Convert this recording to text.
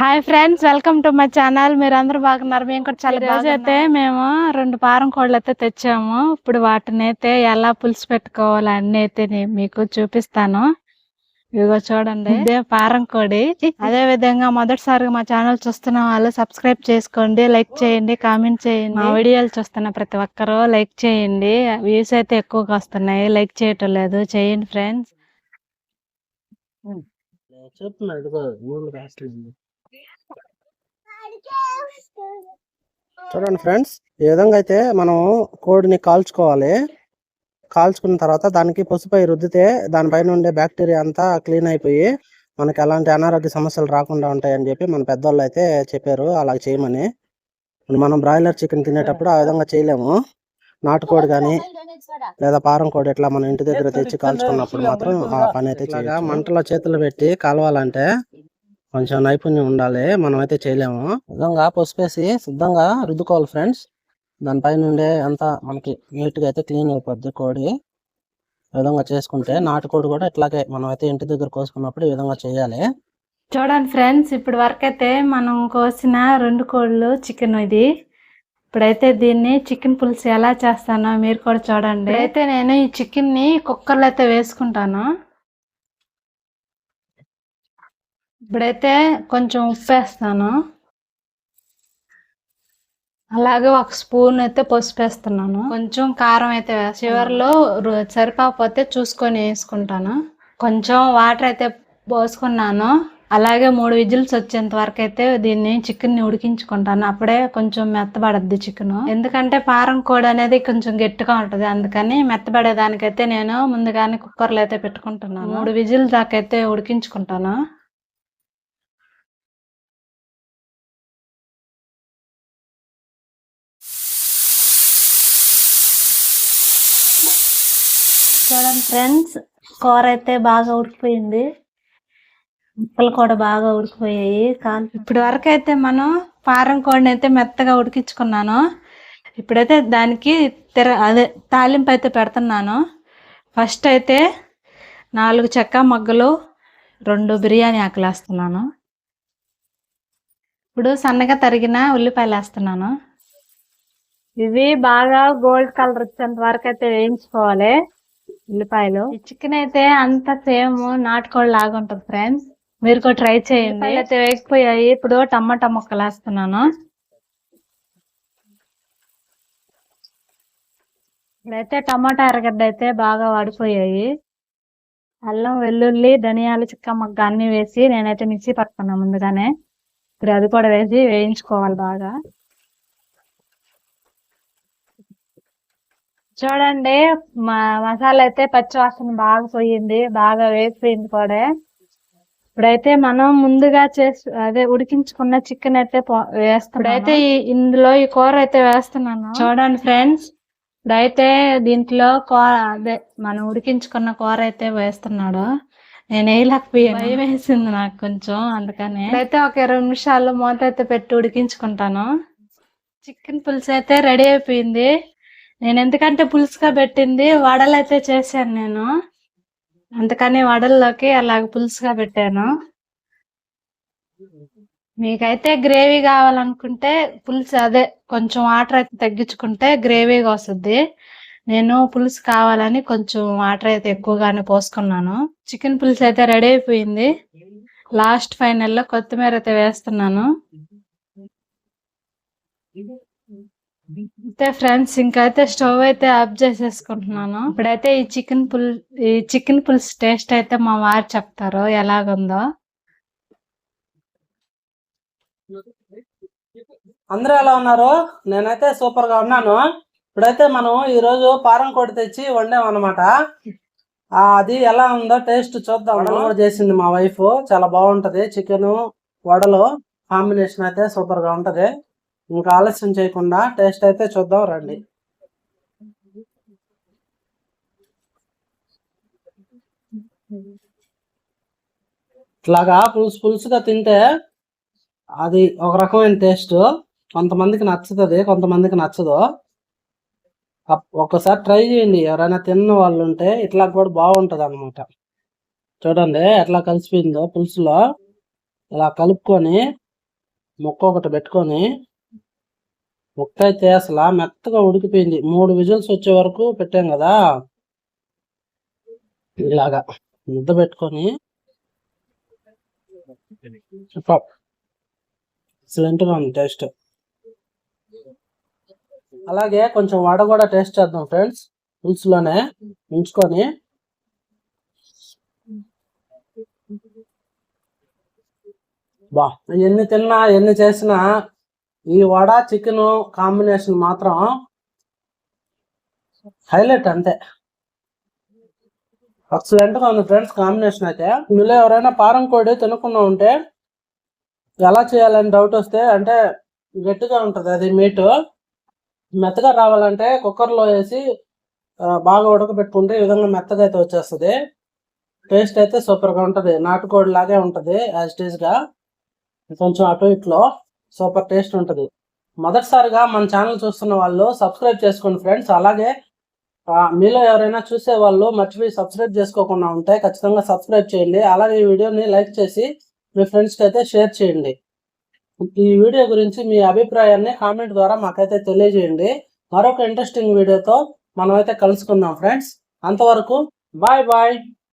Hi friends, welcome to my channel. మీరు అందరూ బాగున్నారు? మేము కూడా చాలా రోజు అయితే మేము 2 పారం కోళ్ళు అయితే తెచ్చాము. ఇప్పుడు వాటిని అయితే ఎలా పులుసు పెట్టుకోవాలి అన్ని అయితే నేను మీకు చూపిస్తాను. ఇదిగో చూడండి, ఇదే పారం కోడి. అదే విధంగా మొదటిసారిగా మా ఛానల్ చూస్తున్న వాళ్ళు సబ్స్క్రైబ్ చేసుకోండి, లైక్ చేయండి, కామెంట్ చేయండి. మా వీడియోలు చూస్తున్న ప్రతి ఒక్కరూ లైక్ చేయండి. వ్యూస్ అయితే ఎక్కువగా వస్తున్నాయి, లైక్ చేయటం లేదు, చేయండి ఫ్రెండ్స్. చూడండి ఫ్రెండ్స్, ఈ విధంగా అయితే మనం కోడిని కాల్చుకోవాలి. కాల్చుకున్న తర్వాత దానికి పసుపై రుద్దితే దానిపైన ఉండే బ్యాక్టీరియా అంతా క్లీన్ అయిపోయి మనకి ఎలాంటి అనారోగ్య సమస్యలు రాకుండా ఉంటాయని చెప్పి మన పెద్దవాళ్ళు అయితే చెప్పారు అలా చేయమని. మనం బ్రాయిలర్ చికెన్ తినేటప్పుడు ఆ విధంగా చేయలేము. నాటుకోడి కానీ లేదా పారం కోడి ఇట్లా మన ఇంటి దగ్గర తెచ్చి కాల్చుకున్నప్పుడు మాత్రం ఆ పని అయితే చేయగా మంటలో చేతులు పెట్టి కాలవాలంటే కొంచెం నైపుణ్యం ఉండాలి, మనం అయితే చేయలేము. విధంగా పసుపేసి సిద్ధంగా రుద్దుకోవాలి ఫ్రెండ్స్. దానిపైన ఉండే అంతా మనకి నీట్ గా అయితే క్లీన్ అయిపోద్ది కోడి. విధంగా చేసుకుంటే నాటుకోడి కూడా ఇట్లాగే మనం అయితే ఇంటి దగ్గర కోసుకున్నప్పుడు ఈ విధంగా చేయాలి. చూడండి ఫ్రెండ్స్, ఇప్పుడు వరకు అయితే మనం కోసిన 2 కోళ్ళు చికెన్ ఇది. ఇప్పుడైతే దీన్ని చికెన్ పులుసు ఎలా చేస్తానో మీరు కూడా చూడండి. అయితే నేను ఈ చికెన్ ని కుక్కర్లో అయితే వేసుకుంటాను. ఇప్పుడైతే కొంచెం ఉప్పు వేస్తాను, అలాగే 1 స్పూన్ అయితే పసుపు వేస్తున్నాను, కొంచెం కారం అయితే చివరిలో సరిపోతే చూసుకొని వేసుకుంటాను. కొంచెం వాటర్ అయితే పోసుకున్నాను. అలాగే 3 విజిల్స్ వచ్చేంత వరకు అయితే దీన్ని చికెన్ ని ఉడికించుకుంటాను. అప్పుడే కొంచెం మెత్తబడద్ది చికెన్. ఎందుకంటే పారం కోడి అనేది కొంచెం గట్టిగా ఉంటది, అందుకని మెత్తబడేదానికైతే నేను ముందుగానే కుక్కర్లో అయితే పెట్టుకుంటున్నాను. 3 విజిల్ దాకా అయితే ఉడికించుకుంటాను. చూడండి ఫ్రెండ్స్, కూర అయితే బాగా ఉడికిపోయింది, ముక్కలు కూడా బాగా ఉడికిపోయాయి. ఇప్పటి వరకు అయితే మనం పారం కోడిని అయితే మెత్తగా ఉడికించుకున్నాను. ఇప్పుడైతే దానికి తాలింపు అయితే పెడుతున్నాను. ఫస్ట్ అయితే 4 చెక్క మొగ్గలు, 2 బిర్యానీ ఆకులు వేస్తున్నాను. ఇప్పుడు సన్నగా తరిగిన ఉల్లిపాయలు వేస్తున్నాను. ఇవి బాగా గోల్డ్ కలర్ వచ్చేంత వరకు అయితే వేయించుకోవాలి ఉల్లిపాయలు. ఈ చికెన్ అయితే అంత సేమ్ నాటుకోడి లాగా ఉంటుంది ఫ్రెండ్స్, మీరు కూడా ట్రై చేయండి. అయితే వేగిపోయాయి. ఇప్పుడు టమాటా ముక్కలు వేస్తున్నాను. ఇప్పుడైతే టమాటా ఎర్రగడ్డ అయితే బాగా వాడిపోయాయి. అల్లం, వెల్లుల్లి, ధనియాలు, చిక్క మొగ్గ అన్ని వేసి నేనైతే మిక్సీ పట్టుకున్నా ముందుగానే. ఇప్పుడు అది కూడా వేసి వేయించుకోవాలి బాగా. చూడండి, మసాలా అయితే పచ్చి వాసన బాగా పోయింది, బాగా వేగిపోయింది కూడా. ఇప్పుడైతే మనం ముందుగా ఉడికించుకున్న చికెన్ అయితే వేస్తాం. ఇప్పుడైతే ఇందులో ఈ కూర అయితే వేస్తున్నాను. చూడండి ఫ్రెండ్స్, ఇప్పుడైతే దీంట్లో మనం ఉడికించుకున్న కూర అయితే వేస్తున్నాడు. నేను వేయలేకపోయాను, భయం వేసింది నాకు కొంచెం, అందుకని అయితే ఒక 20 నిమిషాలు మూత అయితే పెట్టి ఉడికించుకుంటాను. చికెన్ పులుసు అయితే రెడీ అయిపోయింది. నేను ఎందుకంటే పులుసుగా పెట్టింది వడలు అయితే చేశాను నేను, అందుకని వడల్లోకి అలాగ పులుసుగా పెట్టాను. మీకైతే గ్రేవీ కావాలనుకుంటే పులుసు కొంచెం వాటర్ అయితే తగ్గించుకుంటే గ్రేవీగా వస్తుంది. నేను పులుసు కావాలని కొంచెం వాటర్ అయితే ఎక్కువగానే పోసుకున్నాను. చికెన్ పులుసు అయితే రెడీ అయిపోయింది. లాస్ట్ ఫైనల్లో కొత్తిమీర అయితే వేస్తున్నాను. అయితే ఫ్రెండ్స్, ఇంకైతే స్టవ్ అయితే ఆఫ్ చేసేసుకుంటున్నాను. ఇప్పుడైతే ఈ చికెన్ పులుసు టేస్ట్ అయితే మా వారు చెప్తారు ఎలాగుందో. అందరూ ఎలా ఉన్నారు? నేనైతే సూపర్ గా ఉన్నాను. ఇప్పుడైతే మనం ఈ రోజు పారం కోడి తెచ్చి వండాం అనమాట. అది ఎలా ఉందో టేస్ట్ చూద్దాం. వడలు కూడా చేసింది మా వైఫ్, చాలా బాగుంటది. చికెన్ వడలు కాంబినేషన్ అయితే సూపర్ గా ఉంటది. ఇంకా ఆలస్యం చేయకుండా టేస్ట్ అయితే చూద్దాం రండి. ఇట్లాగా పులుసుగా తింటే అది ఒక రకమైన టేస్ట్. కొంతమందికి నచ్చుతుంది, కొంతమందికి నచ్చదు. ఒక్కసారి ట్రై చేయండి, ఎవరైనా తిన్న వాళ్ళు ఉంటే. ఇట్లా కూడా బాగుంటది అనమాట. చూడండి ఎట్లా కలిసిపోయిందో పులుసులో. ఇలా కలుపుకొని ముక్క ఒకటి పెట్టుకొని, ముక్క అయితే అసలు మెత్తగా ఉడికిపోయింది. 3 విజిల్స్ వచ్చే వరకు పెట్టాం కదా, ఇలాగా ముద్ద పెట్టుకొని ఎక్సలెంట్ గా ఉంది టేస్ట్. అలాగే కొంచెం వడ కూడా టేస్ట్ చేద్దాం ఫ్రెండ్స్. పులుసులోనే ఉంచుకొని బా, ఎన్ని తిన్నా ఎన్ని చేసినా ఈ వడ చికెన్ కాంబినేషన్ మాత్రం హైలైట్ అంతే. ఎక్సలెంట్ గా ఉంది ఫ్రెండ్స్ కాంబినేషన్ అయితే. మీలో ఎవరైనా పారం కోడి తినకుండా ఉంటే ఎలా చేయాలని డౌట్ వస్తే, అంటే గట్టిగా ఉంటది అది మీట్, మెత్తగా రావాలంటే కుక్కర్లో వేసి బాగా ఉడకబెట్టుకుంటే ఈ విధంగా మెత్తగా అయితే వచ్చేస్తుంది. టేస్ట్ అయితే సూపర్ గా ఉంటది. నాటుకోడి లాగే ఉంటది యాజ్ ఇట్ ఈస్ గా, కొంచెం అటు ఇట్లో సూపర్ టేస్ట్ ఉంటది. మొదటిసారిగా మన ఛానల్ చూస్తున్న వాళ్ళు సబ్స్క్రైబ్ చేసుకోండి ఫ్రెండ్స్. అలాగే మీలో ఎవరైనా చూసే వాళ్ళు మర్చిపోయి సబ్స్క్రైబ్ చేసుకోకుండా ఉంటే ఖచ్చితంగా సబ్స్క్రైబ్ చేయండి. అలాగే ఈ వీడియోని లైక్ చేసి మీ ఫ్రెండ్స్కి అయితే షేర్ చేయండి. ఈ వీడియో గురించి మీ అభిప్రాయాన్ని కామెంట్ ద్వారా మాకైతే తెలియజేయండి. మరొక ఇంట్రెస్టింగ్ వీడియోతో మనం అయితే కలుసుకుందాం ఫ్రెండ్స్. అంతవరకు బాయ్ బాయ్.